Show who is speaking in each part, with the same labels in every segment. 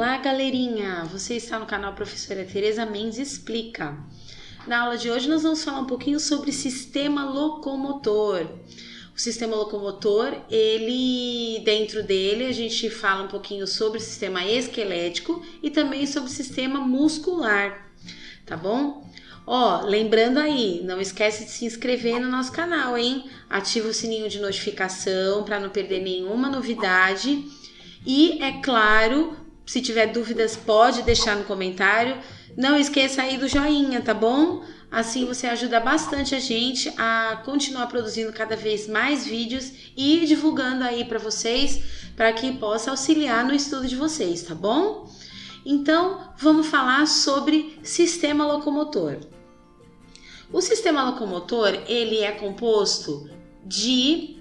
Speaker 1: Olá, galerinha! Você está no canal Professora Tereza Mendes Explica. Na aula de hoje nós vamos falar um pouquinho sobre sistema locomotor. O sistema locomotor, dentro dele a gente fala um pouquinho sobre o sistema esquelético e também sobre o sistema muscular, tá bom? Lembrando aí, não esquece de se inscrever no nosso canal, hein? Ativa o sininho de notificação para não perder nenhuma novidade. E, é claro, se tiver dúvidas, pode deixar no comentário. Não esqueça aí do joinha, tá bom? Assim você ajuda bastante a gente a continuar produzindo cada vez mais vídeos e divulgando aí para vocês, para que possa auxiliar no estudo de vocês, tá bom? Então, vamos falar sobre sistema locomotor. O sistema locomotor, ele é composto de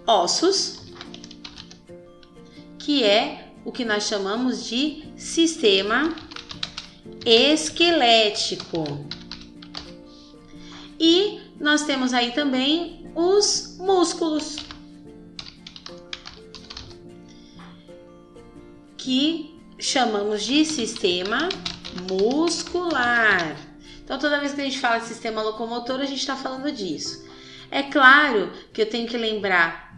Speaker 1: ossos, que é o que nós chamamos de sistema esquelético. E nós temos aí também os músculos, que chamamos de sistema muscular. Então, toda vez que a gente fala de sistema locomotor, a gente está falando disso. É claro que eu tenho que lembrar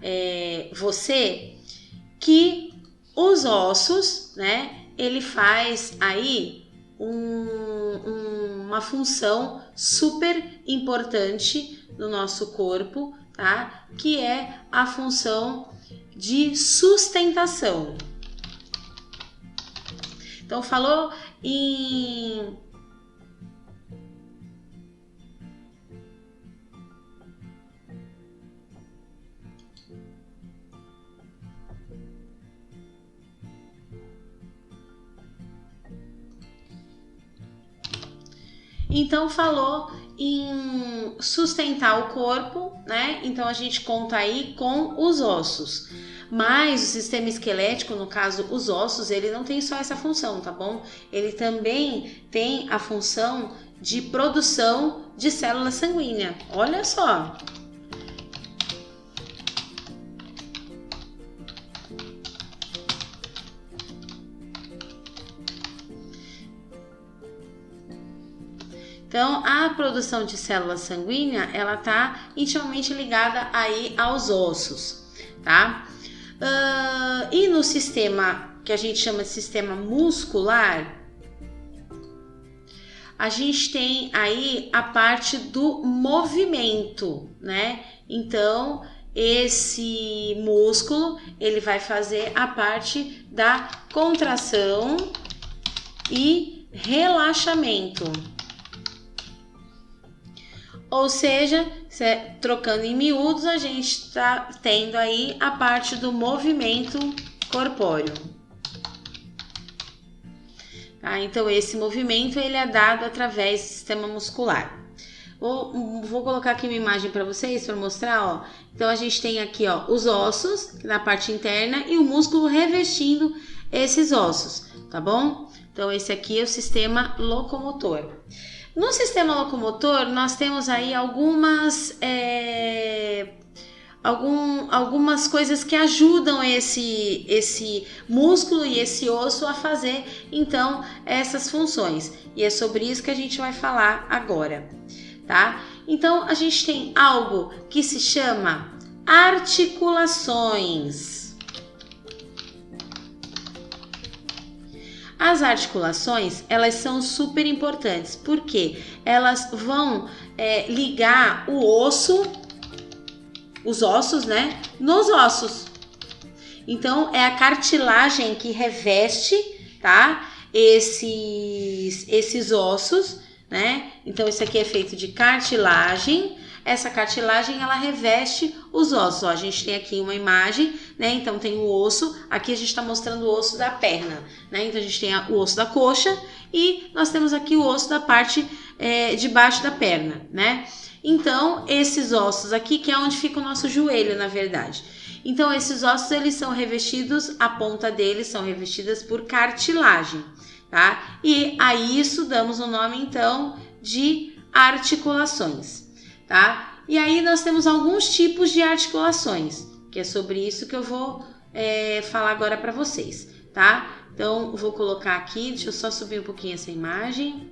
Speaker 1: você que os ossos, né, ele faz aí uma função super importante no nosso corpo, tá? Que é a função de sustentação. Então, falou em sustentar o corpo, né? Então a gente conta aí com os ossos. Mas o sistema esquelético, no caso os ossos, ele não tem só essa função, tá bom? Ele também tem a função de produção de célula sanguínea. Olha só! Então, a produção de célula sanguínea, ela tá intimamente ligada aí aos ossos, tá? E no sistema que a gente chama de sistema muscular, a gente tem aí a parte do movimento, né? Então, esse músculo, ele vai fazer a parte da contração e relaxamento. Ou seja, trocando em miúdos, a gente está tendo aí a parte do movimento corpóreo. Tá? Então, esse movimento ele é dado através do sistema muscular. Vou colocar aqui uma imagem para vocês, para mostrar. Ó. Então, a gente tem aqui os ossos na parte interna e o músculo revestindo esses ossos, tá bom? Então, esse aqui é o sistema locomotor. No sistema locomotor, nós temos aí algumas coisas que ajudam esse músculo e esse osso a fazer, então, essas funções. E é sobre isso que a gente vai falar agora, tá? Então, a gente tem algo que se chama articulações. As articulações, elas são super importantes, porque elas vão ligar o osso, os ossos, né, nos ossos. Então, é a cartilagem que reveste, tá, esses ossos, né? Então, isso aqui é feito de cartilagem. Essa cartilagem, ela reveste os ossos. Ó, a gente tem aqui uma imagem, né? Então, tem o osso. Aqui a gente está mostrando o osso da perna, né? Então, a gente tem o osso da coxa e nós temos aqui o osso da parte de baixo da perna, né? Então, esses ossos aqui, que é onde fica o nosso joelho, na verdade. Então, esses ossos, eles são revestidos, a ponta deles são revestidas por cartilagem, tá? E a isso damos o nome, então, de articulações. Tá? E aí nós temos alguns tipos de articulações, que é sobre isso que eu vou falar agora para vocês, tá? Então, vou colocar aqui, deixa eu só subir um pouquinho essa imagem.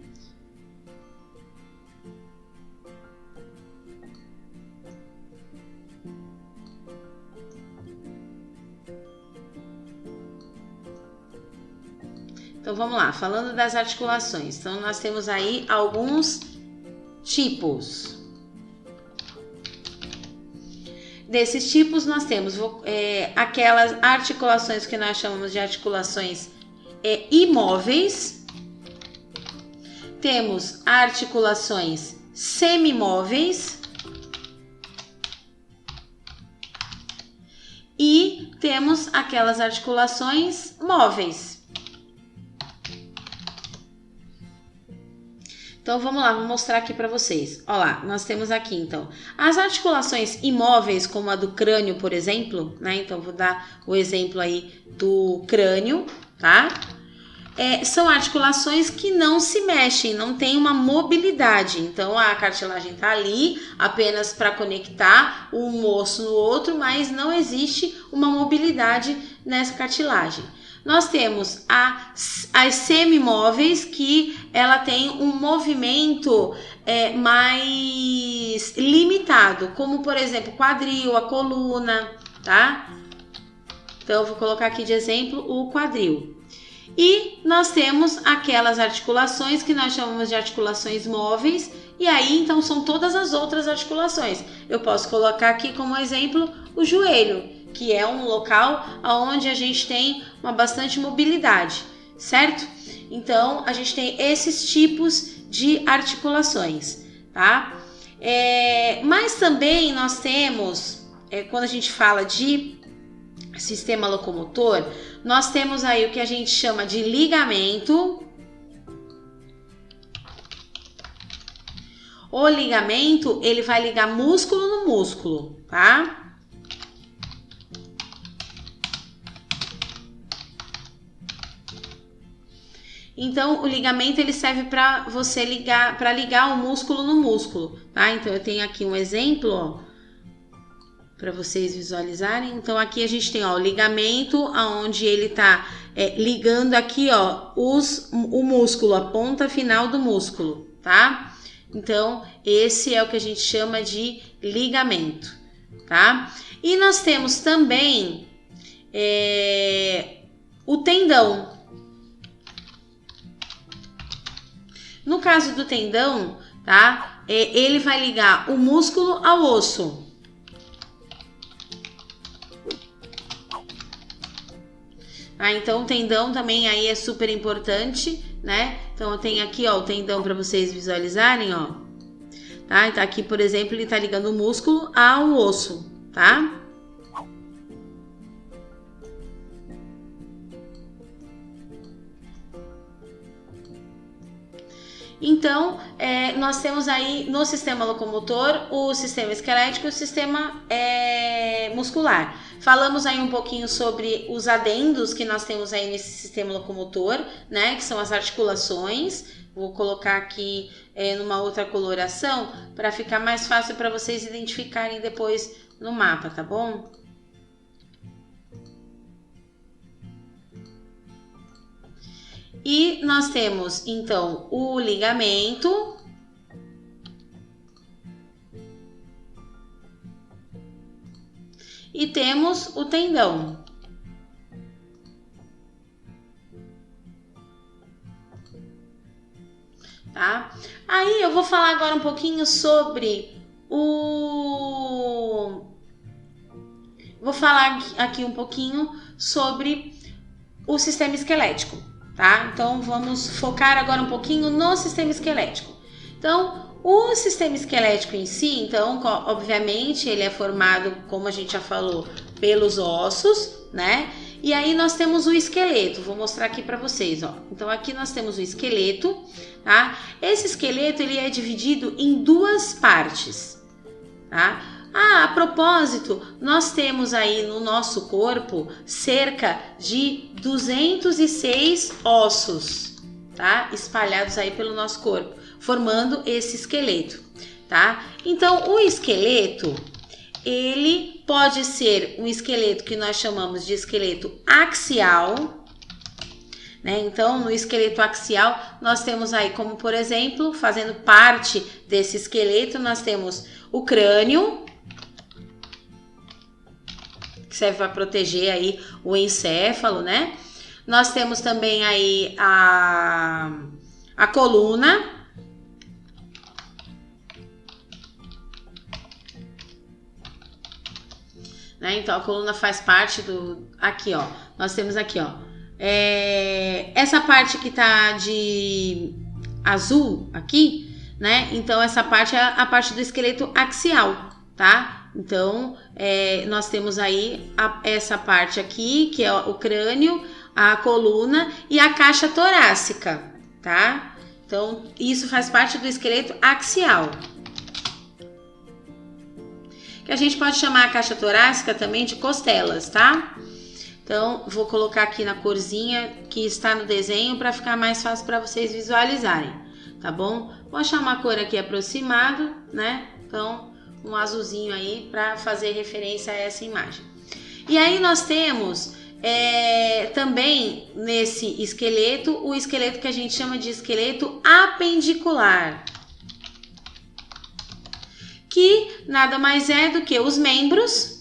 Speaker 1: Então, vamos lá, falando das articulações. Então, nós temos aí alguns tipos. Desses tipos, nós temos aquelas articulações que nós chamamos de articulações imóveis. Temos articulações semimóveis. E temos aquelas articulações móveis. Então, vamos lá, vou mostrar aqui para vocês. Olha lá, nós temos aqui, então, as articulações imóveis, como a do crânio, por exemplo, né? Então, vou dar o exemplo aí do crânio, tá? São articulações que não se mexem, não tem uma mobilidade. Então, a cartilagem tá ali apenas para conectar um osso no outro, mas não existe uma mobilidade nessa cartilagem. Nós temos as semimóveis, que ela tem um movimento mais limitado, como por exemplo quadril, a coluna, tá? Então eu vou colocar aqui de exemplo o quadril. E nós temos aquelas articulações que nós chamamos de articulações móveis, e aí então são todas as outras articulações. Eu posso colocar aqui como exemplo o joelho, que é um local onde a gente tem uma bastante mobilidade, certo? Então, a gente tem esses tipos de articulações, tá? Mas também nós temos, quando a gente fala de sistema locomotor, nós temos aí o que a gente chama de ligamento. O ligamento, ele vai ligar músculo no músculo, tá? Então, o ligamento ele serve para você ligar o músculo no músculo, tá? Então, eu tenho aqui um exemplo, ó, para vocês visualizarem. Então, aqui a gente tem, ó, o ligamento, aonde ele tá ligando aqui, ó, o músculo, a ponta final do músculo, tá? Então, esse é o que a gente chama de ligamento, tá? E nós temos também o tendão. No caso do tendão, tá? Ele vai ligar o músculo ao osso. Então, o tendão também aí é super importante, né? Então, eu tenho aqui, ó, o tendão para vocês visualizarem, ó. Tá? Então, aqui, por exemplo, ele tá ligando o músculo ao osso, tá? Então, nós temos aí no sistema locomotor o sistema esquelético e o sistema muscular. Falamos aí um pouquinho sobre os adendos que nós temos aí nesse sistema locomotor, né? Que são as articulações. Vou colocar aqui numa outra coloração para ficar mais fácil para vocês identificarem depois no mapa, tá bom? E nós temos, então, o ligamento. E temos o tendão. Tá? Aí eu vou falar agora um pouquinho sobre Vou falar aqui um pouquinho sobre o sistema esquelético. Tá? Então, vamos focar agora um pouquinho no sistema esquelético. Então, o sistema esquelético em si, então, obviamente, ele é formado, como a gente já falou, pelos ossos, né? E aí nós temos o esqueleto, vou mostrar aqui para vocês, ó. Então, aqui nós temos o esqueleto, tá? Esse esqueleto, ele é dividido em duas partes, tá? A propósito, nós temos aí no nosso corpo cerca de 206 ossos, tá? Espalhados aí pelo nosso corpo, formando esse esqueleto, tá? Então, o esqueleto, ele pode ser um esqueleto que nós chamamos de esqueleto axial, né? Então, no esqueleto axial, nós temos aí, como por exemplo, fazendo parte desse esqueleto, nós temos o crânio, que serve para proteger aí o encéfalo, né? Nós temos também aí a coluna, né? Então a coluna faz parte do... Aqui, ó. Nós temos aqui, ó. Essa parte que tá de azul aqui, né? Então essa parte é a parte do esqueleto axial, tá? Então nós temos aí essa parte aqui, que é o crânio, a coluna e a caixa torácica, tá? Então isso faz parte do esqueleto axial. Que a gente pode chamar a caixa torácica também de costelas, tá? Então, vou colocar aqui na corzinha que está no desenho para ficar mais fácil para vocês visualizarem, tá bom? Vou achar uma cor aqui aproximado, né? Então, um azulzinho aí para fazer referência a essa imagem. E aí nós temos também nesse esqueleto, o esqueleto que a gente chama de esqueleto apendicular, que nada mais é do que os membros,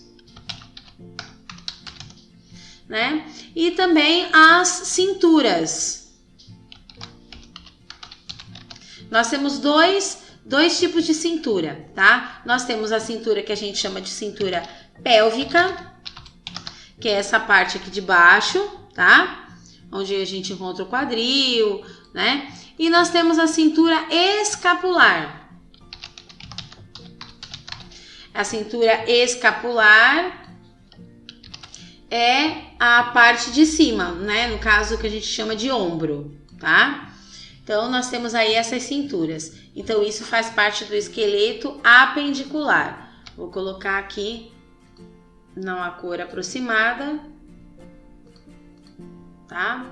Speaker 1: né? E também as cinturas. Nós temos dois tipos de cintura, tá? Nós temos a cintura que a gente chama de cintura pélvica, que é essa parte aqui de baixo, tá? Onde a gente encontra o quadril, né? E nós temos a cintura escapular. A cintura escapular é a parte de cima, né? No caso que a gente chama de ombro, tá? Então, nós temos aí essas cinturas. Então, isso faz parte do esqueleto apendicular. Vou colocar aqui numa cor aproximada, tá?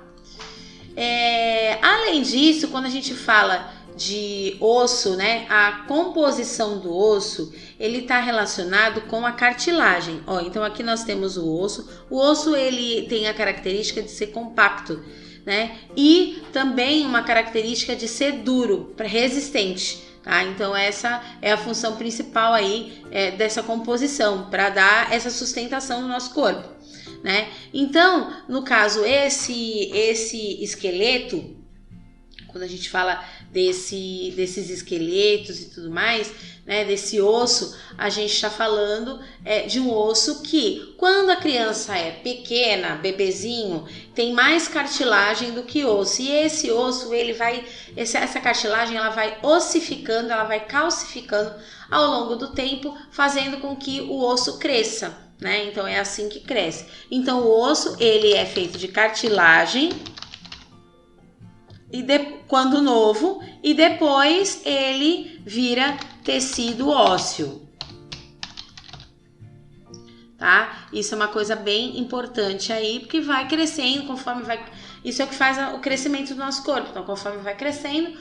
Speaker 1: Além disso, quando a gente fala de osso, né? A composição do osso, ele está relacionado com a cartilagem. Ó, então aqui nós temos o osso. O osso ele tem a característica de ser compacto, né? E também uma característica de ser duro, resistente, tá? Então essa é a função principal aí dessa composição, para dar essa sustentação no nosso corpo, né? Então, no caso esse esqueleto, quando a gente fala desses esqueletos e tudo mais, né, desse osso, a gente está falando de um osso que, quando a criança é pequena, bebezinho, tem mais cartilagem do que osso. E esse osso, essa cartilagem, ela vai ossificando, ela vai calcificando ao longo do tempo, fazendo com que o osso cresça, né? Então é assim que cresce. Então o osso, ele é feito de cartilagem quando novo, e depois ele vira tecido ósseo, tá? Isso é uma coisa bem importante aí, porque vai crescendo conforme vai... Isso é o que faz o crescimento do nosso corpo. Então, conforme vai crescendo,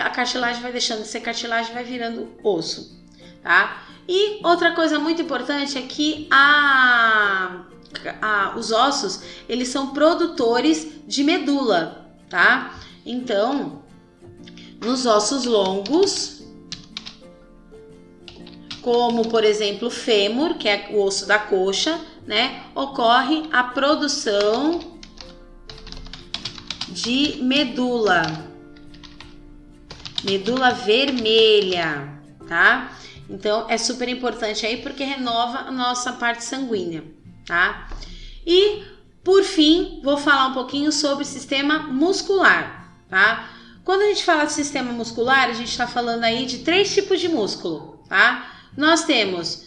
Speaker 1: a cartilagem vai deixando de ser cartilagem, vai virando osso, tá? E outra coisa muito importante é que os ossos, eles são produtores de medula, tá? Então, nos ossos longos, como por exemplo o fêmur, que é o osso da coxa, né, ocorre a produção de medula vermelha, tá? Então é super importante aí porque renova a nossa parte sanguínea, tá? E por fim, vou falar um pouquinho sobre o sistema muscular, tá? Quando a gente fala de sistema muscular, a gente está falando aí de 3 tipos de músculo, tá? Nós temos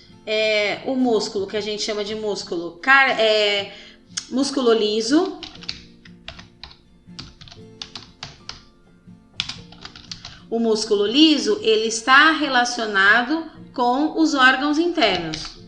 Speaker 1: o músculo que a gente chama de músculo liso, o músculo liso, ele está relacionado com os órgãos internos.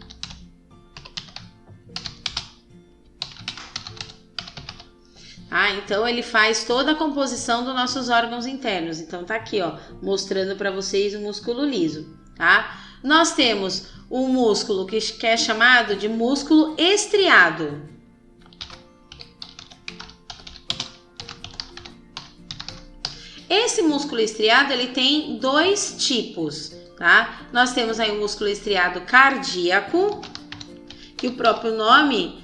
Speaker 1: Então ele faz toda a composição dos nossos órgãos internos. Então tá aqui, ó, mostrando para vocês o músculo liso, tá? Nós temos um músculo que é chamado de músculo estriado. esse músculo estriado, ele tem dois tipos, tá? Nós temos aí o músculo estriado cardíaco, que o próprio nome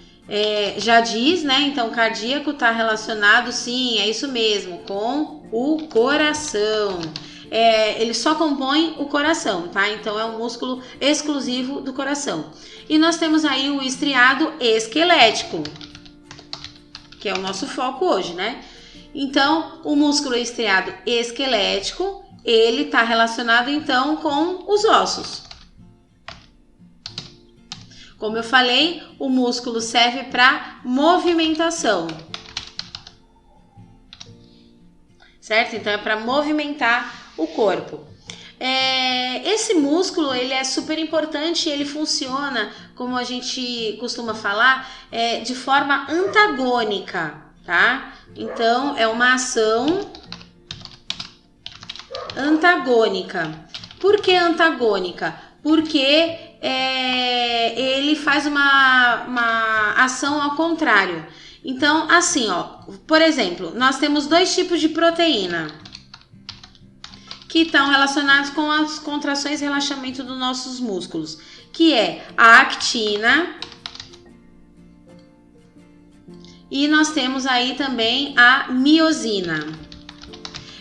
Speaker 1: já diz, né? Então, cardíaco está relacionado, sim, é isso mesmo, com o coração. Ele só compõe o coração, tá? Então, é um músculo exclusivo do coração. E nós temos aí o estriado esquelético, que é o nosso foco hoje, né? Então, o músculo estriado esquelético, ele está relacionado, então, com os ossos. Como eu falei, o músculo serve para movimentação, certo? Então, é para movimentar o corpo. Esse músculo, ele é super importante, ele funciona, como a gente costuma falar, de forma antagônica, tá? Então, é uma ação antagônica. Por que antagônica? Porque ele faz uma ação ao contrário. Então, assim, ó, por exemplo, nós temos dois tipos de proteína que estão relacionados com as contrações e relaxamento dos nossos músculos, que é a actina e nós temos aí também a miosina.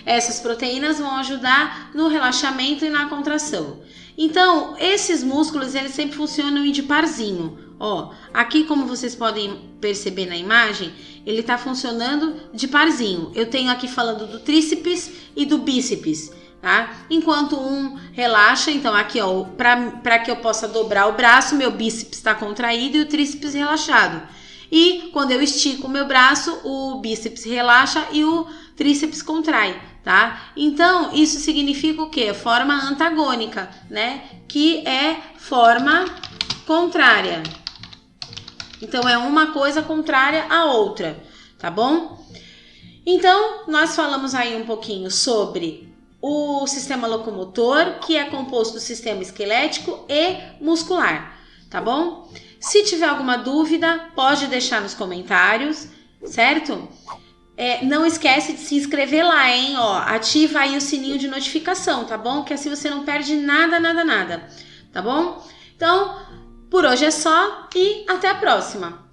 Speaker 1: Essas proteínas vão ajudar no relaxamento e na contração. Então, esses músculos, eles sempre funcionam de parzinho. Ó, aqui, como vocês podem perceber na imagem, ele está funcionando de parzinho. Eu tenho aqui falando do tríceps e do bíceps, tá? Enquanto um relaxa, então aqui, ó, para que eu possa dobrar o braço, meu bíceps está contraído e o tríceps relaxado. E quando eu estico o meu braço, o bíceps relaxa e o tríceps contrai, tá? Então, isso significa o quê? Forma antagônica, né? Que é forma contrária. Então, é uma coisa contrária à outra, tá bom? Então, nós falamos aí um pouquinho sobre o sistema locomotor, que é composto do sistema esquelético e muscular, tá bom? Se tiver alguma dúvida, pode deixar nos comentários, certo? Não esquece de se inscrever lá, hein? Ó, ativa aí o sininho de notificação, tá bom? Que assim você não perde nada, tá bom? Então, por hoje é só e até a próxima!